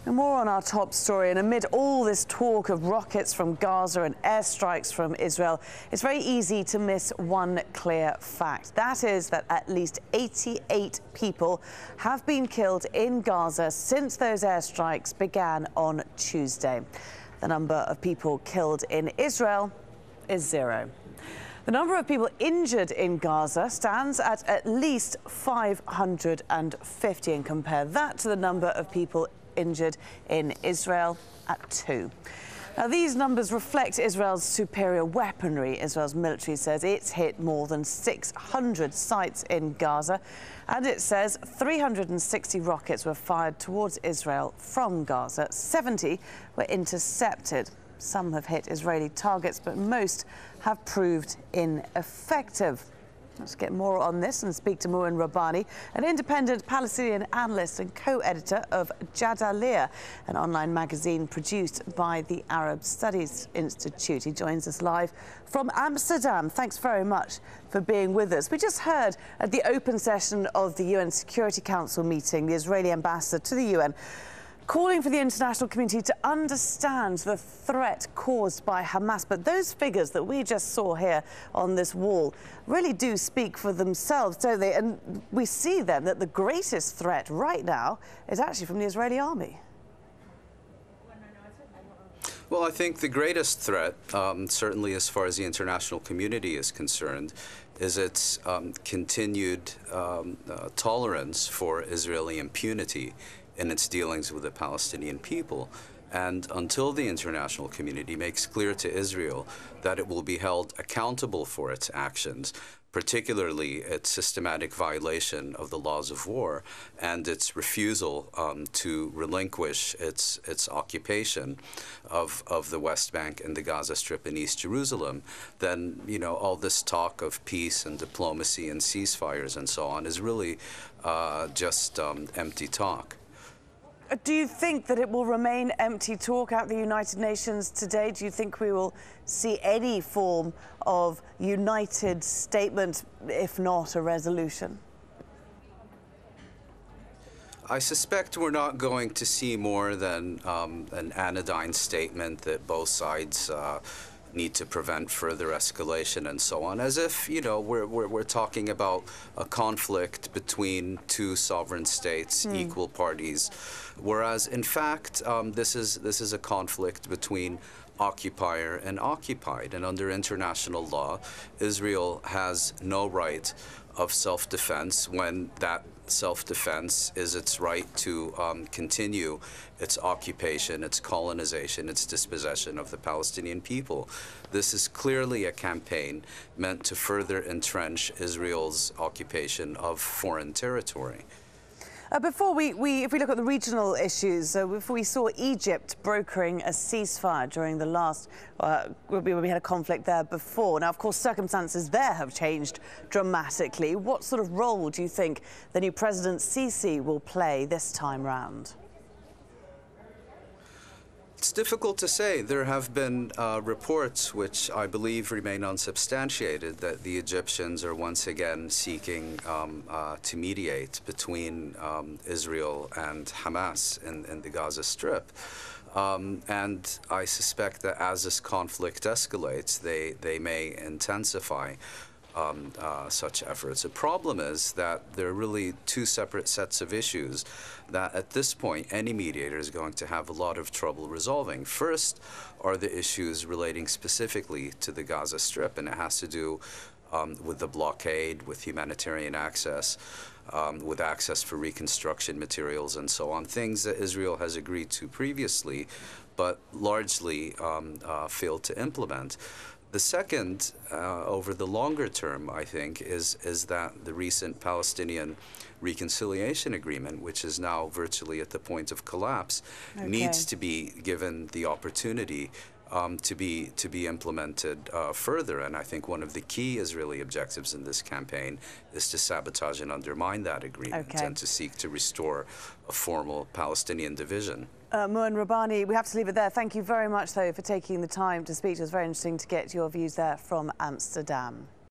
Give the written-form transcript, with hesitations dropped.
And more on our top story. And amid all this talk of rockets from Gaza and airstrikes from Israel, it's very easy to miss one clear fact. That is that at least 88 people have been killed in Gaza since those airstrikes began on Tuesday. The number of people killed in Israel is 0. The number of people injured in Gaza stands at least 550, and compare that to the number of people injured in Israel at 2. Now, these numbers reflect Israel's superior weaponry. Israel's military says it's hit more than 600 sites in Gaza, and it says 360 rockets were fired towards Israel from Gaza. 70 were intercepted. Some have hit Israeli targets, but most have proved ineffective. Let's get more on this and speak to Mouin Rabbani, an independent Palestinian analyst and co-editor of Jadaliyya, an online magazine produced by the Arab Studies Institute. He joins us live from Amsterdam. Thanks very much for being with us. We just heard at the open session of the UN Security Council meeting, the Israeli ambassador to the UN calling for the international community to understand the threat caused by Hamas. But those figures that we just saw here on this wall really do speak for themselves, don't they? And we see then that the greatest threat right now is actually from the Israeli army. Well, I think the greatest threat, certainly as far as the international community is concerned, is its continued tolerance for Israeli impunity in its dealings with the Palestinian people. And until the international community makes clear to Israel that it will be held accountable for its actions, particularly its systematic violation of the laws of war and its refusal to relinquish its occupation of the West Bank and the Gaza Strip in East Jerusalem, then, you know, all this talk of peace and diplomacy and ceasefires and so on is really just empty talk. Do you think that it will remain empty talk at the United Nations today? Do you think we will see any form of united statement, if not a resolution? I suspect we're not going to see more than an anodyne statement that both sides need to prevent further escalation and so on, as if, you know, we're talking about a conflict between two sovereign states, equal parties, whereas in fact this is a conflict between occupier and occupied, and under international law, Israel has no right of self-defense when that self-defense is its right to continue its occupation, its colonization, its dispossession of the Palestinian people. This is clearly a campaign meant to further entrench Israel's occupation of foreign territory. If we look at the regional issues, if we saw Egypt brokering a ceasefire during the last, when we had a conflict there before. Now, of course, circumstances there have changed dramatically. What sort of role do you think the new President Sisi will play this time round? It's difficult to say. There have been reports, which I believe remain unsubstantiated, that the Egyptians are once again seeking to mediate between Israel and Hamas in the Gaza Strip. And I suspect that as this conflict escalates, they may intensify such efforts. The problem is that there are really two separate sets of issues that at this point any mediator is going to have a lot of trouble resolving. First are the issues relating specifically to the Gaza Strip, and it has to do with the blockade, with humanitarian access, with access for reconstruction materials and so on, things that Israel has agreed to previously but largely failed to implement. The second, over the longer term, I think, is that the recent Palestinian reconciliation agreement, which is now virtually at the point of collapse, needs to be given the opportunity to be implemented further. And I think one of the key Israeli objectives in this campaign is to sabotage and undermine that agreement and to seek to restore a formal Palestinian division. Mouin Rabbani, we have to leave it there. Thank you very much, though, for taking the time to speak to us. Very interesting to get your views there from Amsterdam.